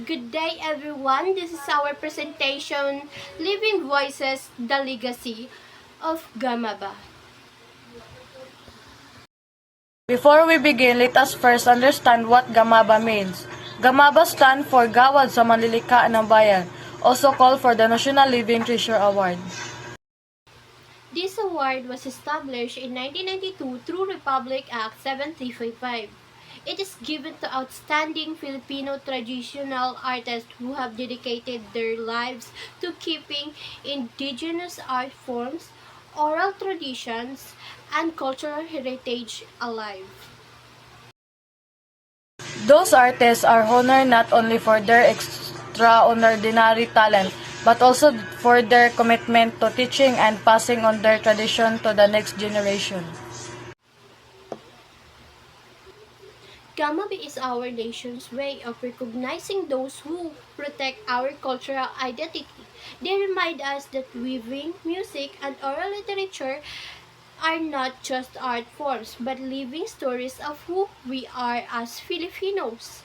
Good day, everyone. This is our presentation, Living Voices, the Legacy of Gamaba. Before we begin, let us first understand what Gamaba means. Gamaba stands for Gawad sa Manlilikaan ng Bayan, also called for the National Living Treasure Award. This award was established in 1992 through Republic Act 7355. It is given to outstanding Filipino traditional artists who have dedicated their lives to keeping indigenous art forms, oral traditions, and cultural heritage alive. Those artists are honored not only for their extraordinary talent, but also for their commitment to teaching and passing on their tradition to the next generation. Gamabi is our nation's way of recognizing those who protect our cultural identity. They remind us that weaving, music, and oral literature are not just art forms, but living stories of who we are as Filipinos.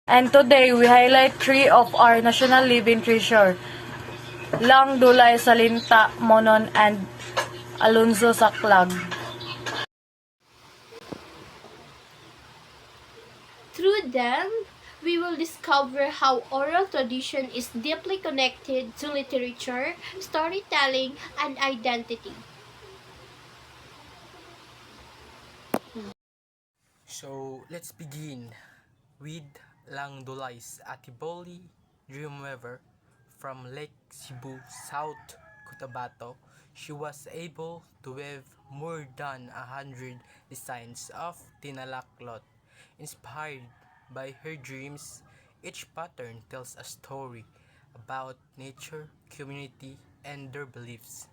And today, we highlight three of our national living treasure, Lang Dulay Salinta Monon and Alonzo Saclag. Through them, we will discover how oral tradition is deeply connected to literature, storytelling, and identity. So let's begin with Lang Dulays Atiboli Dreamweaver from Lake Cebu, South Cotabato. She was able to weave more than 100 designs of tinalak cloth. Inspired by her dreams, each pattern tells a story about nature, community, and their beliefs.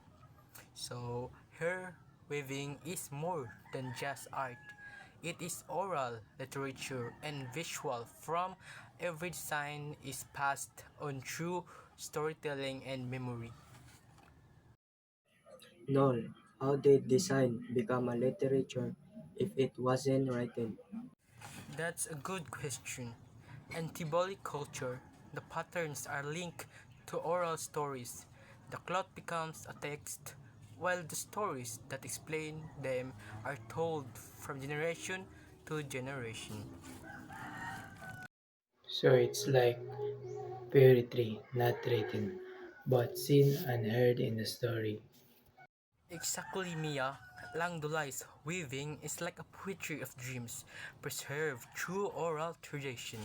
So, her weaving is more than just art. It is oral, literature, and visual. From every design is passed on through storytelling and memory. Noel, how did design become a literature if it wasn't written? That's a good question. In Tiboli culture, the patterns are linked to oral stories. The cloth becomes a text, while the stories that explain them are told from generation to generation. So it's like poetry, not written, but seen and heard in the story. Exactly, Mia. Langdulai's weaving is like a poetry of dreams, preserved through oral tradition.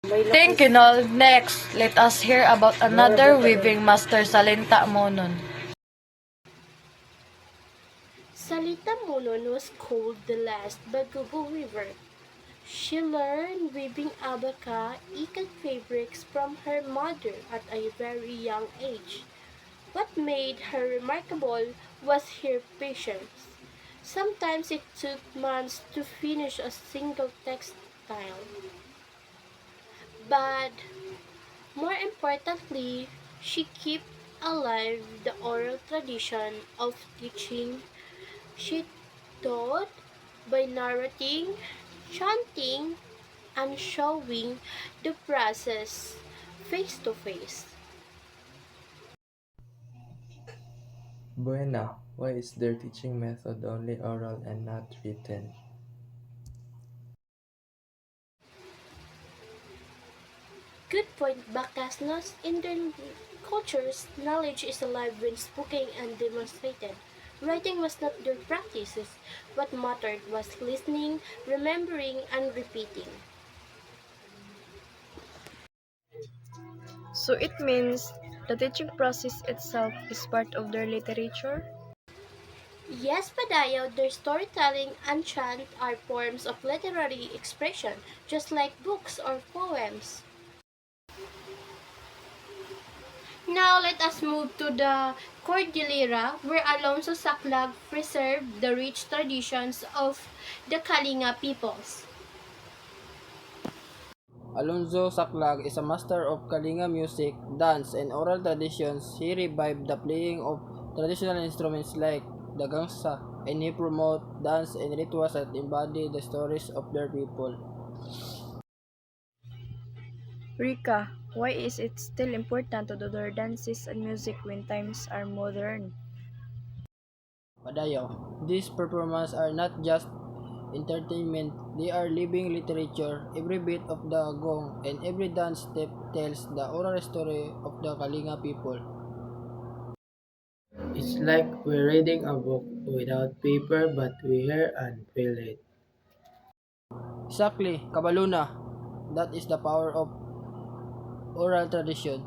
Thank you, Nol. Next, let us hear about another weaving master, Salinta Monon. Salita Monon was called the last Bagubo River. She learned weaving abaca ikat fabrics from her mother at a very young age. What made her remarkable was her patience. Sometimes it took months to finish a single textile. But more importantly, she kept alive the oral tradition of teaching. She taught by narrating, chanting, and showing the process face to face. Buena, why is their teaching method only oral and not written? Good point, Bakasnos. In their cultures, knowledge is alive when spoken and demonstrated. Writing was not their practices. What mattered was listening, remembering, and repeating. So it means the teaching process itself is part of their literature? Yes, Padayo, their storytelling and chant are forms of literary expression, just like books or poems. Now let us move to the Cordillera, where Alonso Saclag preserved the rich traditions of the Kalinga peoples. Alonzo Saclag is a master of Kalinga music, dance, and oral traditions. He revived the playing of traditional instruments like the gangsa, and he promoted dance and rituals that embody the stories of their people. Rika, why is it still important to do their dances and music when times are modern? Padayaw, these performances are not just entertainment, they are living literature. Every beat of the gong and every dance step tells the oral story of the Kalinga people. It's like we're reading a book without paper but we hear and feel it. Exactly, Kabaluna. That is the power of oral tradition.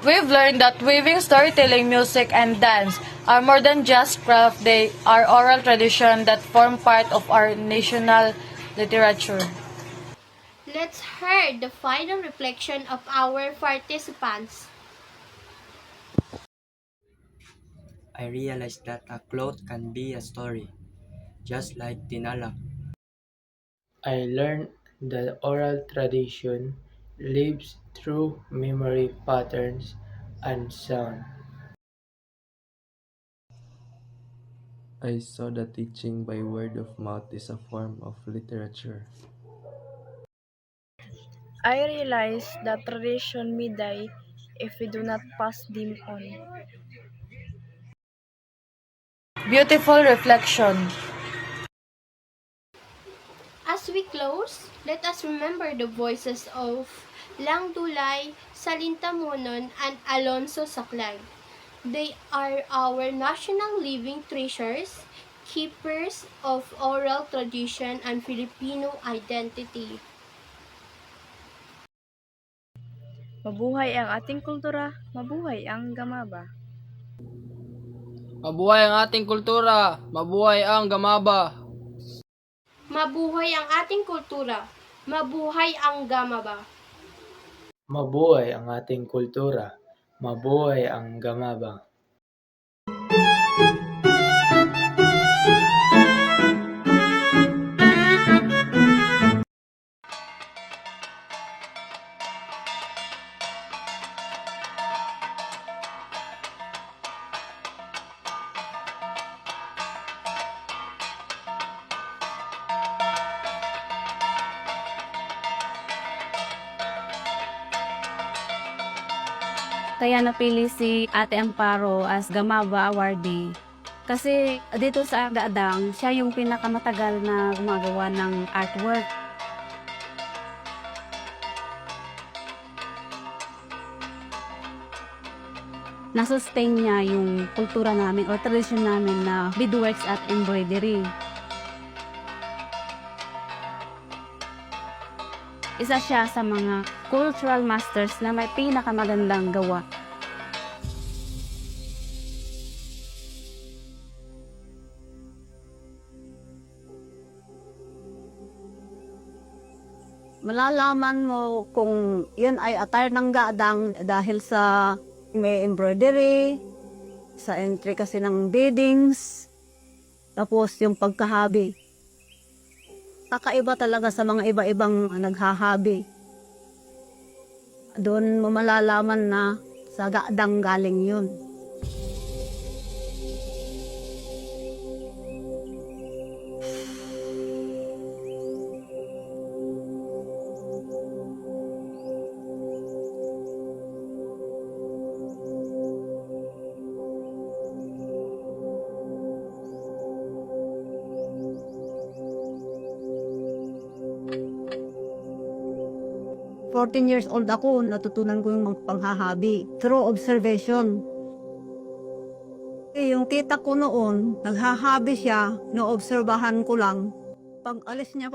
We've learned that weaving, storytelling, music, and dance are more than just craft. They are oral tradition that form part of our national literature. Let's hear the final reflection of our participants. I realized that a cloth can be a story, just like Tinala. I learned that oral tradition lives through memory patterns and sound. I saw that teaching by word of mouth is a form of literature. I realize that tradition may die if we do not pass them on. Beautiful reflection. As we close, let us remember the voices of Lang Dulay, Salintamonon, and Alonso Saclay. They are our national living treasures, keepers of oral tradition and Filipino identity. Mabuhay ang ating kultura, mabuhay ang gamaba. Mabuhay ang ating kultura! Mabuhay ang gamaba! Mabuhay ang ating kultura. Mabuhay ang gamaba. Mabuhay ang ating kultura, mabuhay ang gamaba. Kaya napili si Ate Amparo as Gamaba Awardee. Kasi dito sa Daadang, siya yung pinakamatagal na gumagawa ng artwork. Nasustain niya yung kultura namin o tradisyon namin na beadworks at embroidery. Isa siya sa mga cultural masters na may pinakamagandang gawa. Malalaman mo kung yun ay attire ng gaadang dahil sa may embroidery, sa intricacy ng beadings, tapos yung pagkahabi. Kakaiba talaga sa mga iba-ibang naghahabi. Doon mo malalaman na sa gaadang galing yun. Fourteen years old ako, natutunan ko yung panghahabi through observation. Yung tita ko noon, naghahabi siya, noobserbahan ko lang. Pag alis niya